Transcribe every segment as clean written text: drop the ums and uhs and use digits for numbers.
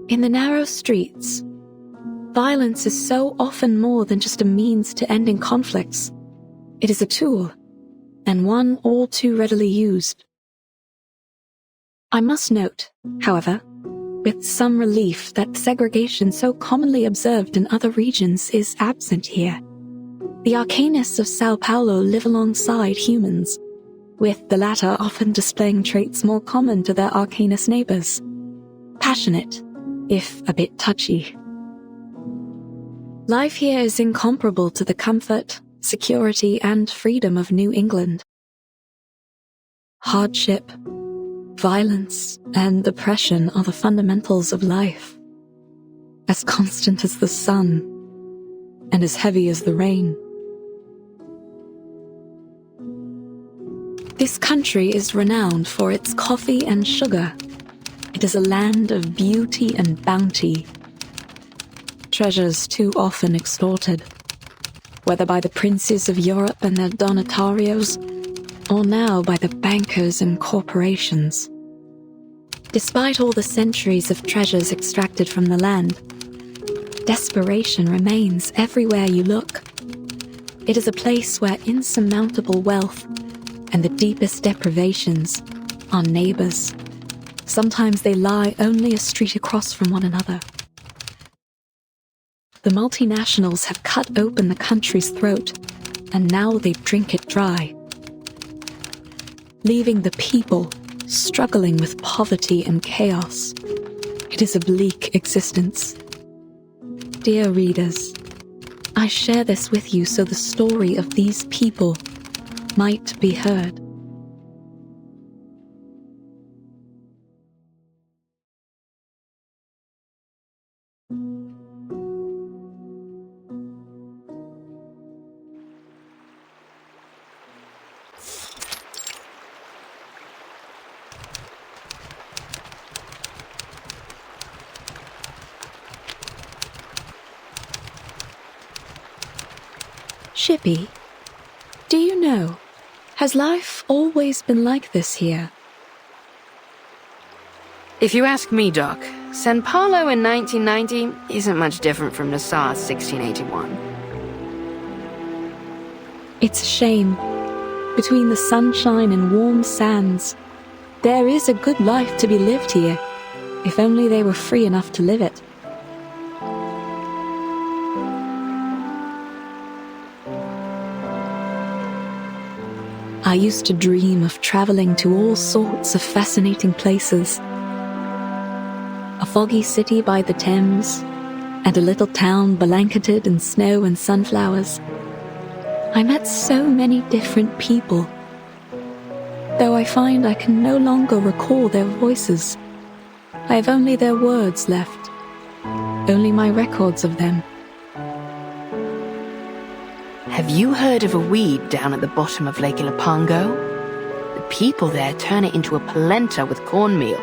In the narrow streets, violence is so often more than just a means to ending conflicts. It is a tool, and one all too readily used. I must note, however, with some relief that segregation so commonly observed in other regions is absent here. The Arcanists of Sao Paulo live alongside humans, with the latter often displaying traits more common to their Arcanist neighbors. Passionate, if a bit touchy. Life here is incomparable to the comfort, security, and freedom of New England. Hardship, violence, and oppression are the fundamentals of life, as constant as the sun, and as heavy as the rain. This country is renowned for its coffee and sugar. It is a land of beauty and bounty. Treasures too often extorted, whether by the princes of Europe and their donatarios, or now by the bankers and corporations. Despite all the centuries of treasures extracted from the land, desperation remains everywhere you look. It is a place where insurmountable wealth and the deepest deprivations are neighbors. Sometimes they lie only a street across from one another. The multinationals have cut open the country's throat, and now they drink it dry, leaving the people struggling with poverty and chaos. It is a bleak existence. Dear readers, I share this with you so the story of these people might be heard. Shippy, do you know, has life always been like this here? If you ask me, Doc, San Paulo in 1990 isn't much different from Nassau 1681. It's a shame. Between the sunshine and warm sands, there is a good life to be lived here, if only they were free enough to live it. I used to dream of traveling to all sorts of fascinating places. A foggy city by the Thames, and a little town blanketed in snow and sunflowers. I met so many different people, though I find I can no longer recall their voices. I have only their words left, only my records of them. Have you heard of a weed down at the bottom of Lake Ilopango? The people there turn it into a polenta with cornmeal.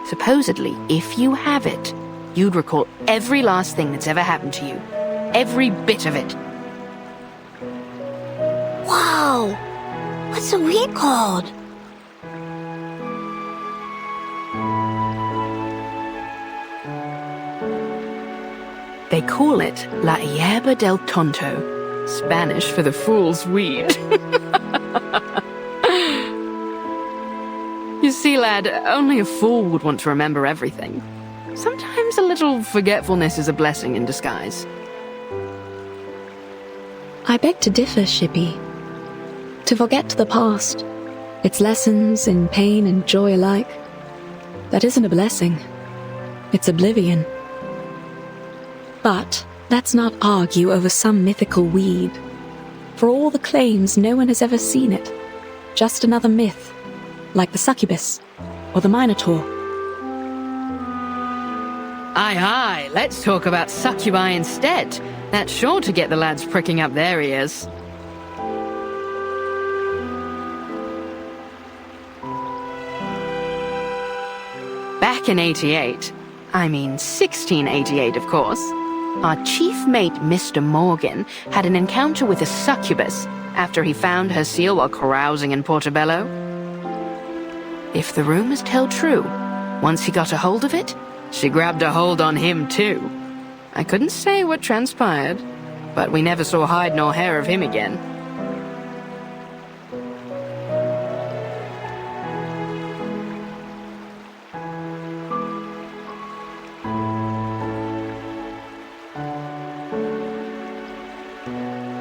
Supposedly, if you have it, you'd recall every last thing that's ever happened to you. Every bit of it. Whoa! What's the weed called? They call it La Hierba del Tonto, Spanish for the fool's weed. You see, lad, only a fool would want to remember everything. Sometimes a little forgetfulness is a blessing in disguise. I beg to differ, Shippy. To forget the past, its lessons in pain and joy alike, that isn't a blessing. It's oblivion. But let's not argue over some mythical weed. For all the claims, no one has ever seen it. Just another myth, like the succubus or the minotaur. Aye, let's talk about succubi instead. That's sure to get the lads pricking up their ears. Back in 1688, of course, our chief mate, Mr. Morgan, had an encounter with a succubus after he found her seal while carousing in Portobello. If the rumors tell true, once he got a hold of it, She grabbed a hold on him too. I couldn't say what transpired, but we never saw hide nor hair of him again.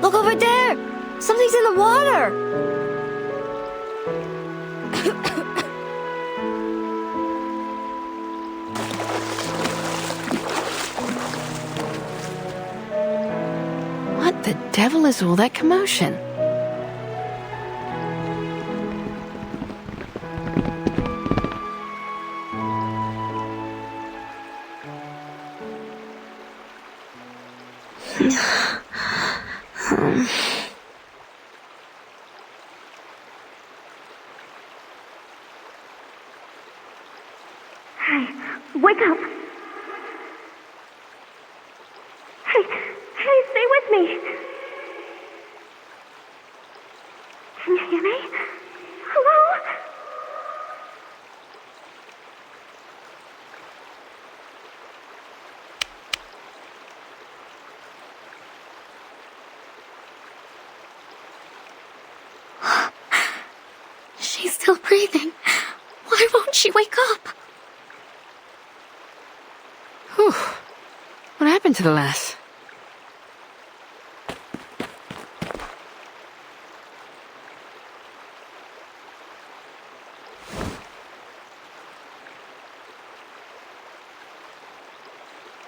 Look over there! Something's in the water! What the devil is all that commotion? Hey, wake up! Hey, stay with me! Can you hear me? Hello? She's still breathing. Why won't she wake up? Whew. What happened to the lass?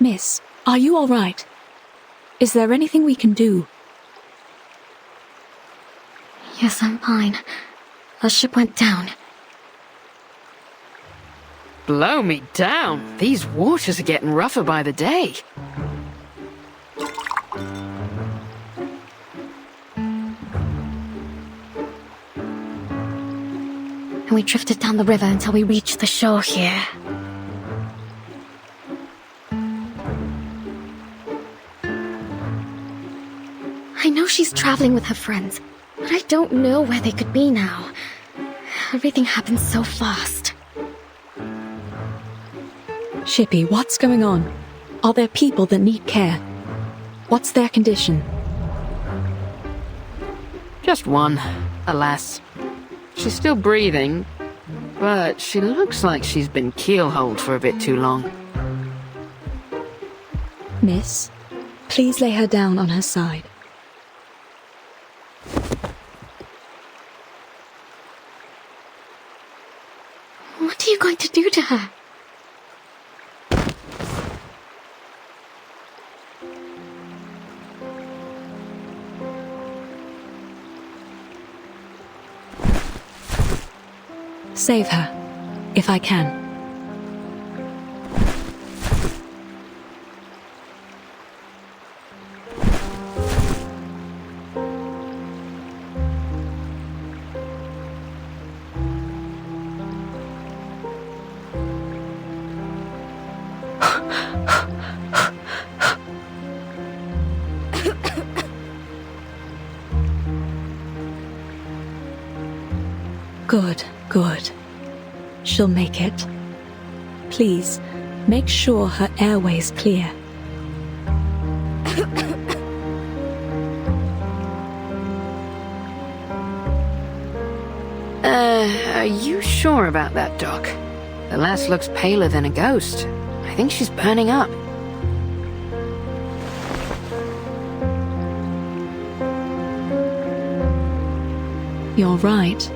Miss, are you all right? Is there anything we can do? Yes, I'm fine. The ship went down. Blow me down. These waters are getting rougher by the day. And we drifted down the river until we reached the shore here. I know she's traveling with her friends, but I don't know where they could be now. Everything happened so fast. Shippy, what's going on? Are there people that need care? What's their condition? Just one, alas. She's still breathing, but she looks like she's been keelholed for a bit too long. Miss, please lay her down on her side. What are you going to do to her? Save her, if I can. Good, good. She'll make it. Please, make sure her airway's clear. Are you sure about that, Doc? The lass looks paler than a ghost. I think she's burning up. You're right.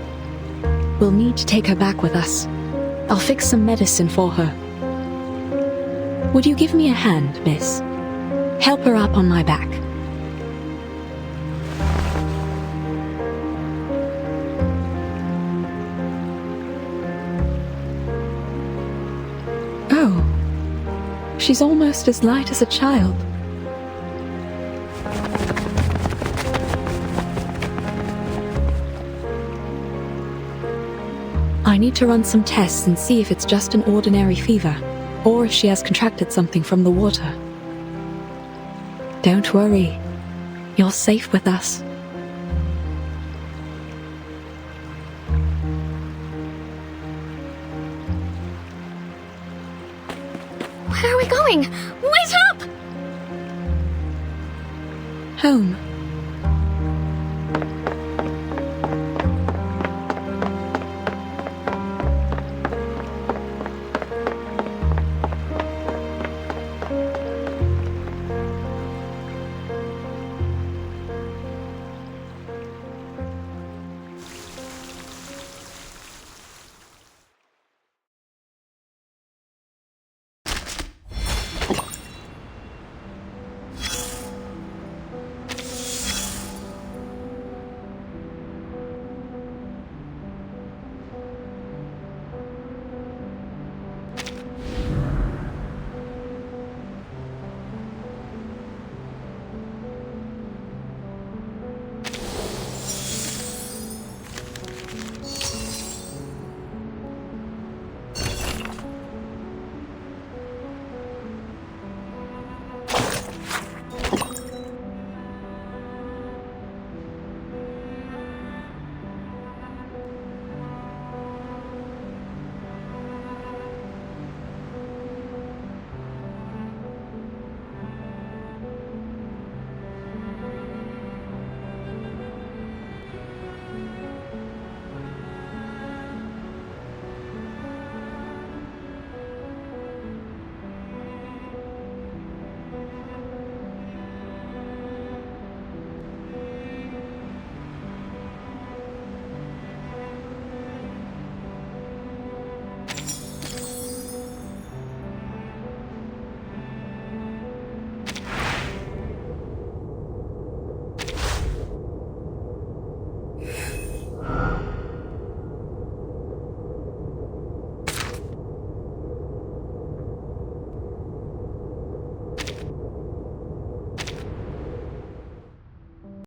We'll need to take her back with us. I'll fix some medicine for her. Would you give me a hand, miss? Help her up on my back. Oh, she's almost as light as a child. I need to run some tests and see if it's just an ordinary fever, or if she has contracted something from the water. Don't worry. You're safe with us. Where are we going? Wait up! Home.